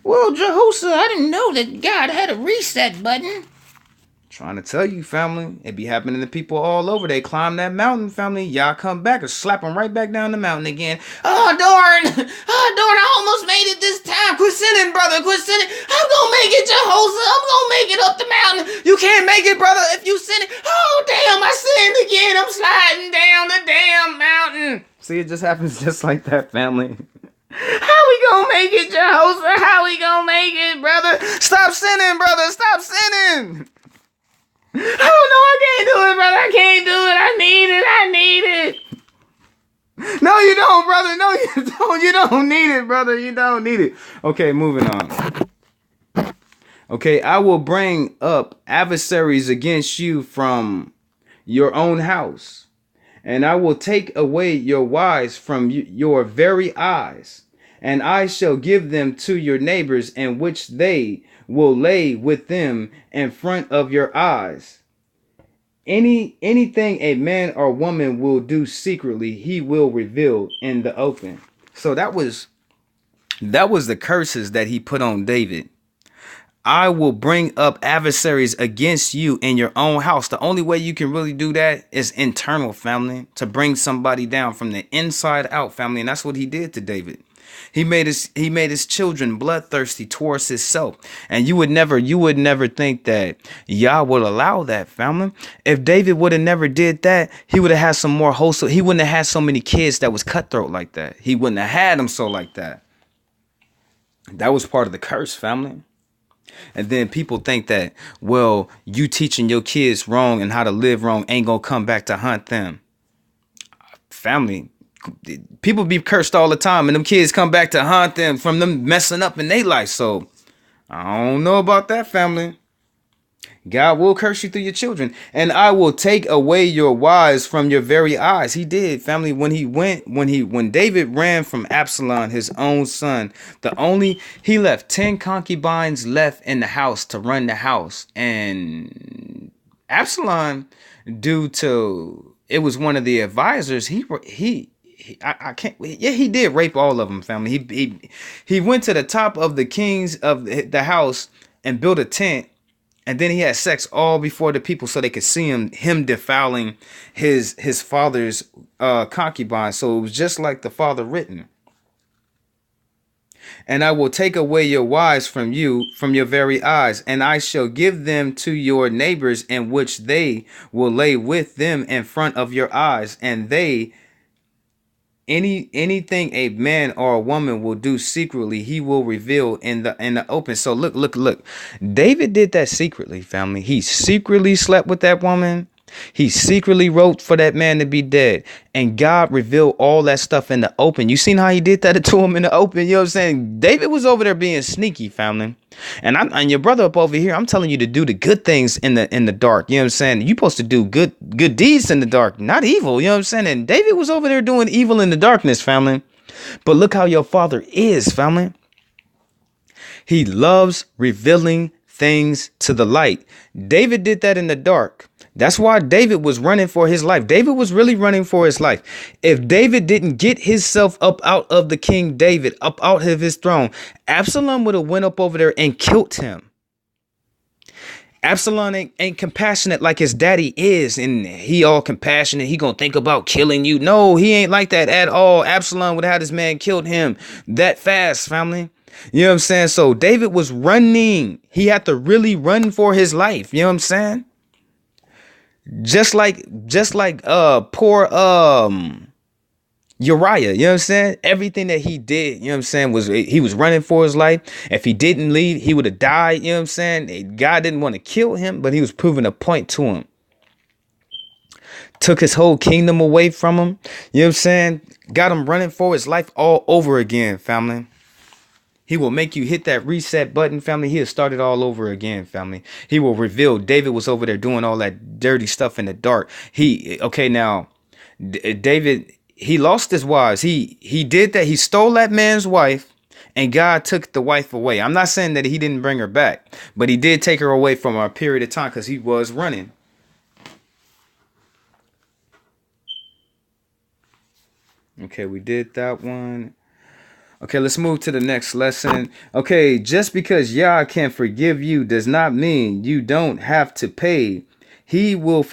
Well, Jehoshaphat, I didn't know that God had a reset button. Trying to tell you, family, it be happening to people all over. They climb that mountain, family. Y'all come back or slap them right back down the mountain again. Oh, darn. I almost made it this time. Quit sinning, brother. Quit sinning. I'm going to make it, Jehoshaphat. I'm going to make it up the mountain. You can't make it, brother, if you sin it. Oh, damn, I sinned again. I'm sliding down the damn mountain. See, it just happens just like that, family. How we gonna make it, Jehoshaphat? How we gonna make it, brother? Stop sinning, brother. Stop sinning. Oh, no, I can't do it, brother. I can't do it. I need it. No, you don't, brother. No, you don't. You don't need it, brother. You don't need it. Okay, moving on. Okay, I will bring up adversaries against you from your own house, and I will take away your wives from your very eyes, and I shall give them to your neighbors, in which they will lay with them in front of your eyes. Anything a man or woman will do secretly, he will reveal in the open. So that was the curses that he put on David. I will bring up adversaries against you in your own house. The only way you can really do that is internal, family, to bring somebody down from the inside out, family. And that's what he did to David. He made his children bloodthirsty towards himself. And you would never think that Yah would allow that, family. If David would have never did that, he would have had some more wholesome. He wouldn't have had so many kids that was cutthroat like that. He wouldn't have had them so like that. That was part of the curse, family. And then people think that, well, you teaching your kids wrong and how to live wrong ain't gonna come back to hunt them. Family, people be cursed all the time, and them kids come back to haunt them from them messing up in their life. So I don't know about that, family. God will curse you through your children, and I will take away your wives from your very eyes. He did, family. When David ran from Absalom, his own son, he left 10 concubines left in the house to run the house, and Absalom, due to it was one of the advisors, he did rape all of them, family. He went to the top of the kings of the house and built a tent, and then he had sex all before the people so they could see him defiling his father's concubine. So it was just like the father written. And I will take away your wives from you, from your very eyes, and I shall give them to your neighbors, in which they will lay with them in front of your eyes. And anything a man or a woman will do secretly, he will reveal in the open. So look. David did that secretly, family. He secretly slept with that woman. He secretly wrote for that man to be dead. And God revealed all that stuff in the open. You seen how he did that to him in the open? You know what I'm saying? David was over there being sneaky, family. And your brother up over here, I'm telling you to do the good things in the dark. You know what I'm saying? You're supposed to do good deeds in the dark, not evil. You know what I'm saying? And David was over there doing evil in the darkness, family. But look how your father is, family. He loves revealing things to the light. David did that in the dark. That's why David was running for his life. David was really running for his life. If David didn't get himself up out of the King David, up out of his throne, Absalom would have went up over there and killed him. Absalom ain't compassionate like his daddy is, and he all compassionate. He gonna think about killing you. No, he ain't like that at all. Absalom would have had his man killed him that fast, family. You know what I'm saying? So David was running. He had to really run for his life. You know what I'm saying? Just like poor Uriah, you know what I'm saying? Everything that he did, you know what I'm saying, was he was running for his life. If he didn't leave, he would have died, you know what I'm saying? God didn't want to kill him, but he was proving a point to him. Took his whole kingdom away from him, you know what I'm saying? Got him running for his life all over again, family. He will make you hit that reset button, family. He'll start it all over again, family. He will reveal David was over there doing all that dirty stuff in the dark. David, he lost his wives. He did that. He stole that man's wife, and God took the wife away. I'm not saying that he didn't bring her back, but he did take her away from a period of time because he was running. Okay, we did that one. Okay, let's move to the next lesson. Okay, just because Yah can forgive you does not mean you don't have to pay. He will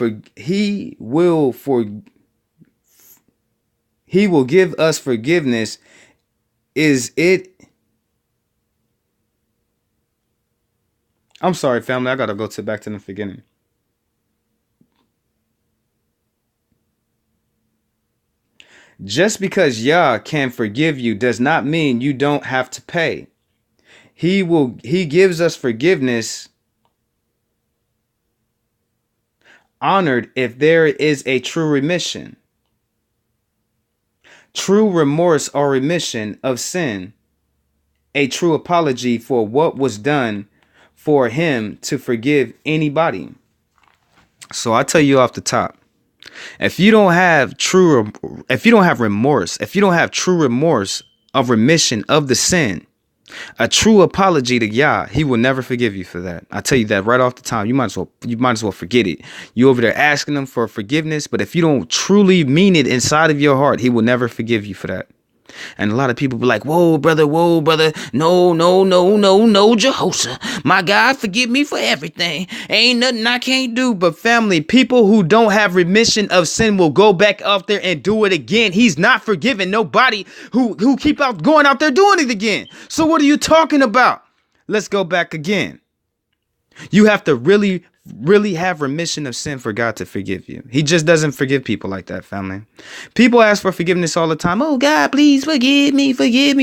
give us forgiveness. Is it? I'm sorry, family. I gotta go back to the beginning. Just because Yah can forgive you does not mean you don't have to pay. He gives us forgiveness honored if there is a true remission. True remorse or remission of sin. A true apology for what was done for him to forgive anybody. So I tell you off the top. If you don't have remorse, if you don't have true remorse of remission of the sin, a true apology to Yah, he will never forgive you for that. I tell you that right off the top. You might as well forget it. You over there asking him for forgiveness, but if you don't truly mean it inside of your heart, he will never forgive you for that. And a lot of people be like, whoa, brother, no, Jehoshaphat. My God, forgive me for everything. Ain't nothing I can't do. But family, people who don't have remission of sin will go back out there and do it again. He's not forgiving nobody who keep going out there doing it again. So what are you talking about? Let's go back again. You have to really have remission of sin for God to forgive you. He just doesn't forgive people like that, family. People ask for forgiveness all the time. Oh, God, please forgive me.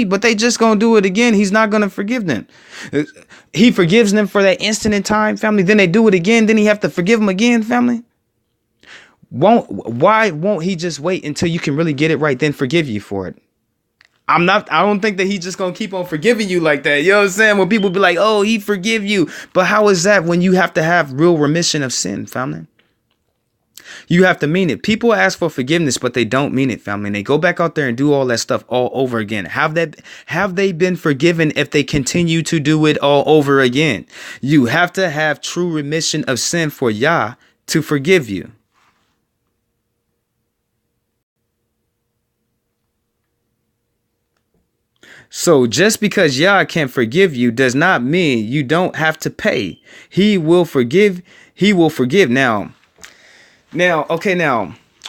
But they just gonna do it again. He's not gonna forgive them. He forgives them for that instant in time, family. Then they do it again. Then he have to forgive them again, family. Why won't he just wait until you can really get it right, then forgive you for it? I don't think that he's just going to keep on forgiving you like that. You know what I'm saying? When people be like, oh, he forgive you. But how is that when you have to have real remission of sin, family? You have to mean it. People ask for forgiveness, but they don't mean it, family. And they go back out there and do all that stuff all over again. Have they been forgiven if they continue to do it all over again? You have to have true remission of sin for Yah to forgive you. So just because Yah can forgive you does not mean you don't have to pay. He will forgive. Now,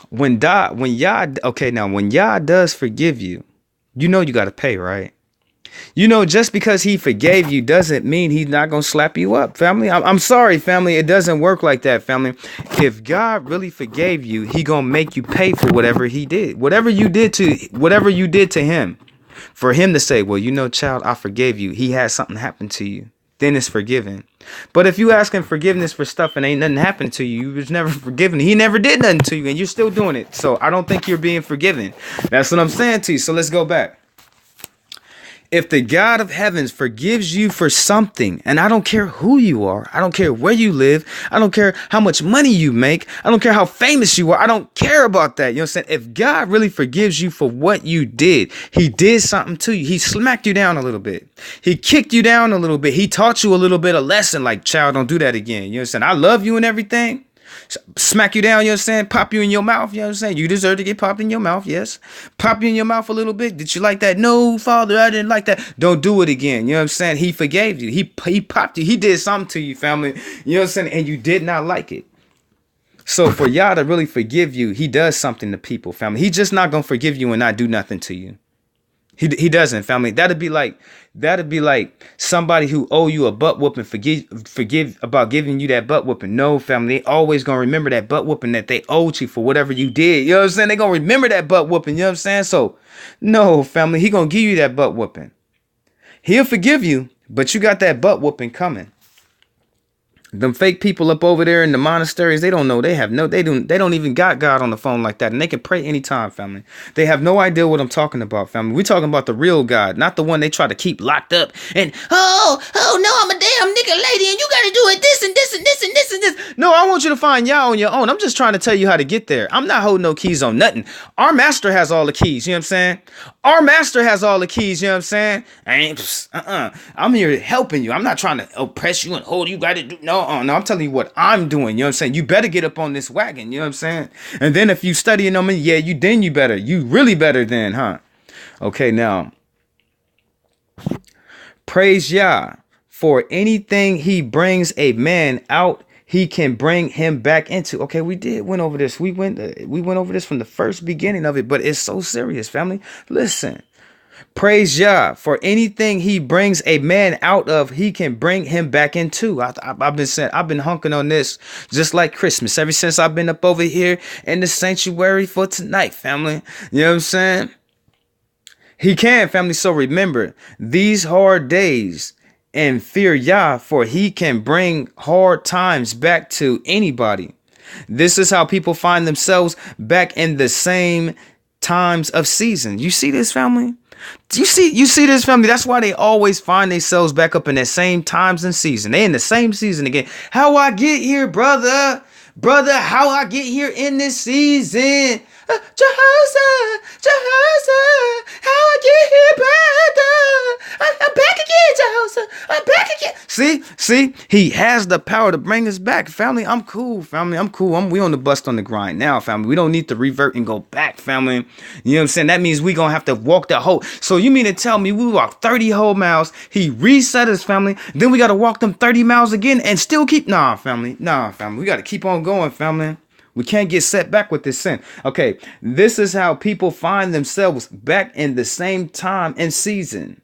when Yah does forgive you, you know you got to pay, right? You know, just because he forgave you doesn't mean he's not going to slap you up, family. I'm sorry, family. It doesn't work like that, family. If God really forgave you, he going to make you pay for whatever he did. Whatever you did to him. For him to say, well, you know, child, I forgave you. He had something happen to you. Then it's forgiven. But if you asking forgiveness for stuff and ain't nothing happened to you, you was never forgiven. He never did nothing to you and you're still doing it. So I don't think you're being forgiven. That's what I'm saying to you. So let's go back. If the God of heavens forgives you for something, and I don't care who you are, I don't care where you live, I don't care how much money you make, I don't care how famous you are, I don't care about that. You know what I'm saying? If God really forgives you for what you did, he did something to you. He smacked you down a little bit. He kicked you down a little bit. He taught you a little bit of lesson like, child, don't do that again. You know what I'm saying? I love you and everything. Smack you down, you know what I'm saying? Pop you in your mouth, you know what I'm saying? You deserve to get popped in your mouth, yes. Pop you in your mouth a little bit. Did you like that? No, Father, I didn't like that. Don't do it again, you know what I'm saying? He forgave you. He popped you. He did something to you, family. You know what I'm saying? And you did not like it. So for Yah to really forgive you, he does something to people, family. He's just not going to forgive you and not do nothing to you. He doesn't, family. That'd be like somebody who owe you a butt whooping forgive about giving you that butt whooping. No, family, they always gonna remember that butt whooping that they owed you for whatever you did. You know what I'm saying? They gonna remember that butt whooping. You know what I'm saying? So, no, family, he gonna give you that butt whooping. He'll forgive you, but you got that butt whooping coming. Them fake people up over there in the monasteries, they don't know. They don't even got God on the phone like that. And they can pray anytime, family. They have no idea what I'm talking about, family. We're talking about the real God, not the one they try to keep locked up. And, oh no, I'm a damn nigga lady and you got to do it this and this and this and this and this. No, I want you to find Yah on your own. I'm just trying to tell you how to get there. I'm not holding no keys on nothing. Our master has all the keys, you know what I'm saying? Our master has all the keys, you know what I'm saying? I'm here helping you. I'm not trying to oppress you and hold you. Got to do no. I'm telling you what I'm doing. You know what I'm saying? You better get up on this wagon. You know what I'm saying? And then if you studying on me, yeah, you better. You really better then, huh? Okay, now. Praise Yah. For anything he brings a man out, he can bring him back into. Okay, we went over this. We went over this from the first beginning of it, but it's so serious, family. Listen. Praise Yah. For anything he brings a man out of, he can bring him back into. I've been saying, I've been hunking on this just like Christmas ever since I've been up over here in the sanctuary for tonight, family. You know what I'm saying? He can, family. So remember these hard days and fear Yah, for he can bring hard times back to anybody. This is how people find themselves back in the same times of season. You see this, family? You see this, family? That's why they always find themselves back up in that same times and season. They in the same season again. How I get here, brother? Brother, how I get here in this season? Jehoshaphat, how I get here, brother? I'm back again, Jehoshaphat. I'm back again. See, he has the power to bring us back, family. I'm cool, family. I'm cool. We on the bust on the grind now, family. We don't need to revert and go back, family. You know what I'm saying? That means we gonna have to walk the whole. So you mean to tell me we walked 30 whole miles? He reset us, family. Then we gotta walk them 30 miles again and still keep. Nah, family. We gotta keep on going, family. We can't get set back with this sin. Okay, this is how people find themselves back in the same time and season.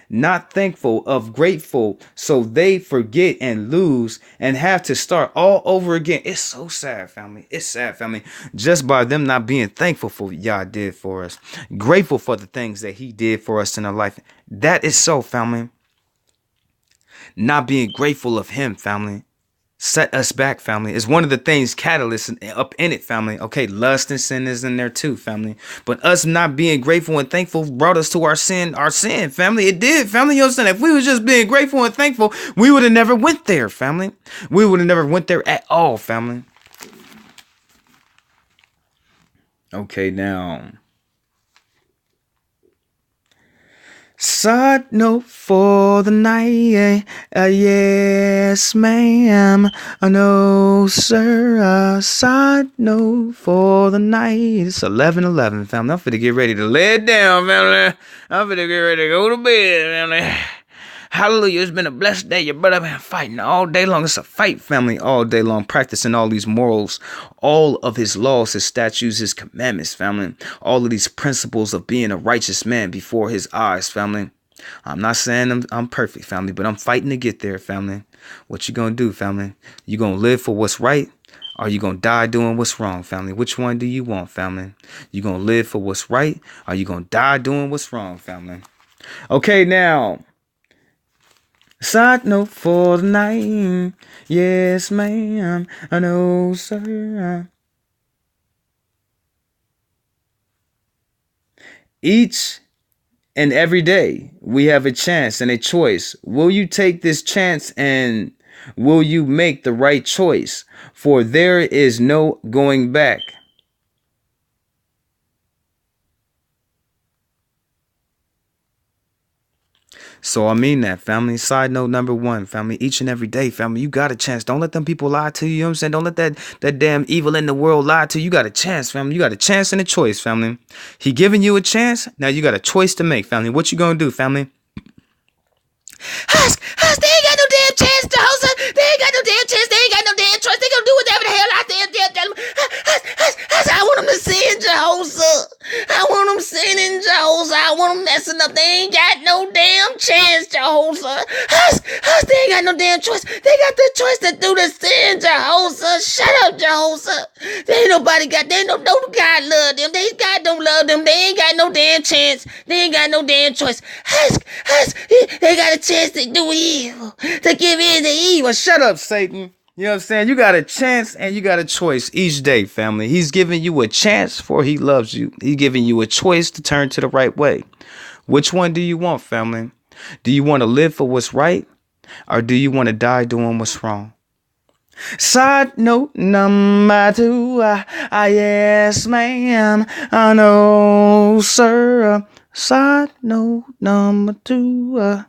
Not thankful of grateful, so they forget and lose and have to start all over again. It's so sad, family. It's sad, family. Just by them not being thankful for what Yah did for us. Grateful for the things that he did for us in our life. That is so, family. Not being grateful of him, family. Set us back, family. It's one of the things catalysts up in it, family. Okay, lust and sin is in there too, family. But us not being grateful and thankful brought us to our sin, family. It did, family. You understand? If we was just being grateful and thankful, we would have never went there, family. We would have never went there at all, family. Okay, now. Side note for the night, yes ma'am, no sir, side note for the night. It's 11:11, family. I'm finna get ready to lay it down, family. I'm finna get ready to go to bed, family. Hallelujah, it's been a blessed day. Your brother been fighting all day long. It's a fight, family, all day long. Practicing all these morals, all of his laws, his statutes, his commandments, family. All of these principles of being a righteous man before his eyes, family. I'm not saying I'm perfect, family, but I'm fighting to get there, family. What you gonna do, family? You gonna live for what's right? Or you gonna die doing what's wrong, family? Which one do you want, family? You gonna live for what's right? Or you gonna die doing what's wrong, family? Okay, now. Side note for the night, yes ma'am, no sir. Each and every day we have a chance and a choice. Will you take this chance and will you make the right choice? For there is no going back. So I mean that, family. Side note number one, family. Each and every day, family, you got a chance. Don't let them people lie to you. You know what I'm saying? Don't let that damn evil in the world lie to you. You got a chance, family. You got a chance and a choice, family. He giving you a chance. Now you got a choice to make, family. What you gonna do, family? Husk, they ain't got no damn chance, Jehoshaphat. They ain't got no damn chance. They ain't got no damn choice. They gonna do whatever the hell I tell them. Husk, I want them to sin, Jehoshaphat. I want them sinning, Jehoshaphat. I want them messing up. They ain't got no damn chance, Jehoshaphat. They ain't got no damn choice. They got the choice to do the sin, Jehoshaphat. Shut up, Jehoshaphat. They ain't nobody got, they ain't no God love them. God don't love them. They ain't got no damn chance. They ain't got no damn choice. They got a chance to do evil, to give in to evil. Shut up, Satan. You know what I'm saying? You got a chance and you got a choice each day, family. He's giving you a chance, for he loves you. He's giving you a choice to turn to the right way. Which one do you want, family? Do you want to live for what's right, or do you want to die doing what's wrong? Side note number 2, yes, ma'am. No, sir. Side note number 2,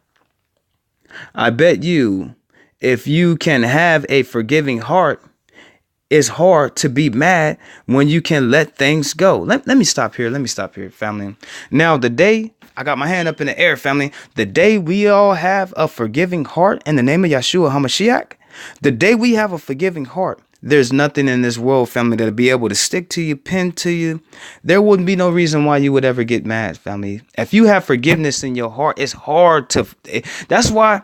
I bet you, if you can have a forgiving heart, it's hard to be mad when you can let things go. Let me stop here. Let me stop here, family. Now, the day, I got my hand up in the air, family. The day we all have a forgiving heart in the name of Yeshua HaMashiach, the day we have a forgiving heart, there's nothing in this world, family, that'll be able to stick to you, pin to you. There wouldn't be no reason why you would ever get mad, family. If you have forgiveness in your heart, it's hard to. That's why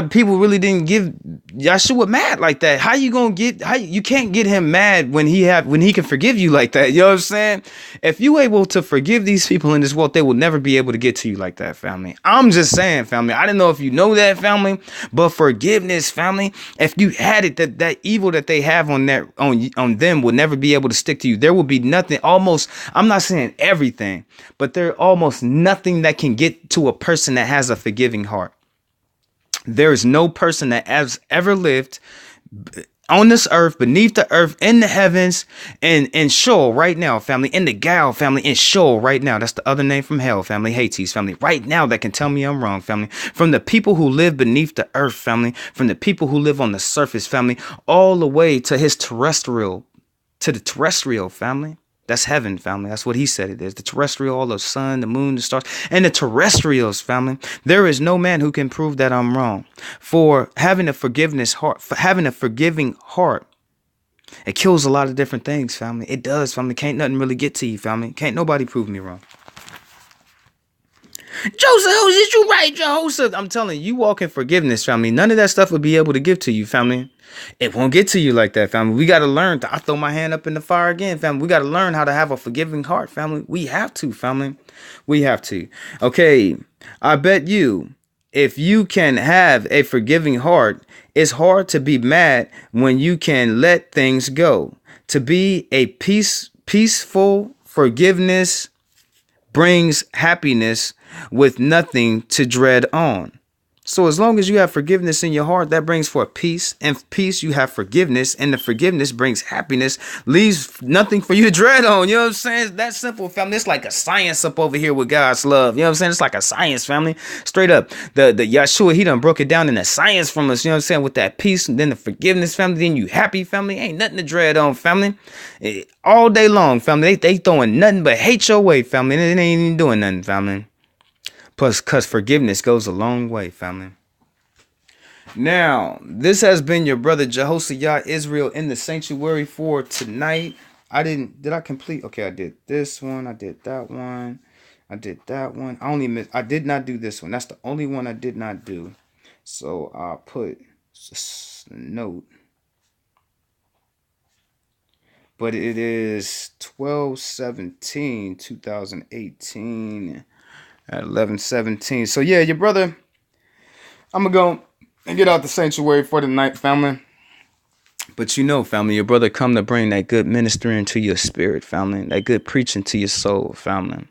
people really didn't give Yeshua mad like that. How you gonna get? You can't get him mad when he can forgive you like that. You know what I'm saying? If you able to forgive these people in this world, they will never be able to get to you like that, family. I'm just saying, family. I don't know if you know that, family, but forgiveness, family. If you had it, that evil that they have on them will never be able to stick to you. There will be nothing, almost, I'm not saying everything, but there almost nothing that can get to a person that has a forgiving heart. There is no person that has ever lived on this earth, beneath the earth, in the heavens, and in Sheol right now, family, in the Gal, family, in Sheol right now. That's the other name from hell, family, Hades, family, right now, that can tell me I'm wrong, family. From the people who live beneath the earth, family, from the people who live on the surface, family, all the way to the terrestrial, family. That's heaven, family. That's what he said it is. The terrestrial, all the sun, the moon, the stars, and the terrestrials, family. There is no man who can prove that I'm wrong. For having a forgiving heart, it kills a lot of different things, family. It does, family. Can't nothing really get to you, family. Can't nobody prove me wrong. Joseph, is you right, Joseph? I'm telling you, walk in forgiveness, family. None of that stuff will be able to give to you, family. It won't get to you like that, family. We got to learn. I throw my hand up in the fire again, family. We got to learn how to have a forgiving heart, family. We have to, family. We have to. Okay, I bet you, if you can have a forgiving heart, it's hard to be mad when you can let things go. To be a peaceful forgiveness brings happiness with nothing to dread on. So as long as you have forgiveness in your heart, that brings forth peace. And peace, you have forgiveness. And the forgiveness brings happiness, leaves nothing for you to dread on. You know what I'm saying? It's that simple, family. It's like a science up over here with God's love. You know what I'm saying? It's like a science, family. Straight up. The Yeshua, he done broke it down in the science from us. You know what I'm saying? With that peace and then the forgiveness, family. Then you happy, family. Ain't nothing to dread on, family. All day long, family. They throwing nothing but hate your way, family. And it ain't even doing nothing, family. Plus, because forgiveness goes a long way, family. Now, this has been your brother Jehoshaphat Israel in the sanctuary for tonight. Did I complete? Okay, I did this one. I did that one. I did that one. I did not do this one. That's the only one I did not do. So I'll put a note. But it is 12/17/2018. At 11:17. So yeah, your brother, I'm gonna go and get out the sanctuary for the night, family. But you know, family, your brother come to bring that good ministering to your spirit, family. That good preaching to your soul, family.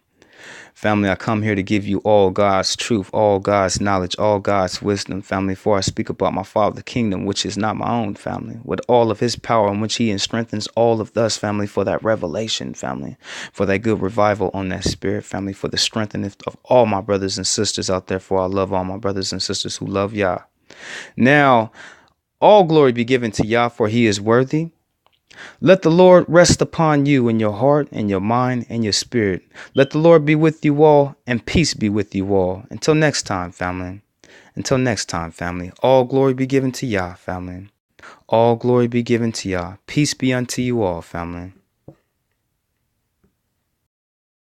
Family, I come here to give you all God's truth, all God's knowledge, all God's wisdom, family, before I speak about my Father's kingdom, which is not my own, family, with all of his power in which he strengthens all of us, family, for that revelation, family, for that good revival on that spirit, family, for the strengthening of all my brothers and sisters out there, for I love all my brothers and sisters who love Yah. Now, all glory be given to Yah, for he is worthy. Let the Lord rest upon you in your heart and your mind and your spirit. Let the Lord be with you all, and peace be with you all. Until next time, family. Until next time, family. All glory be given to Yah, family. All glory be given to Yah. Peace be unto you all, family.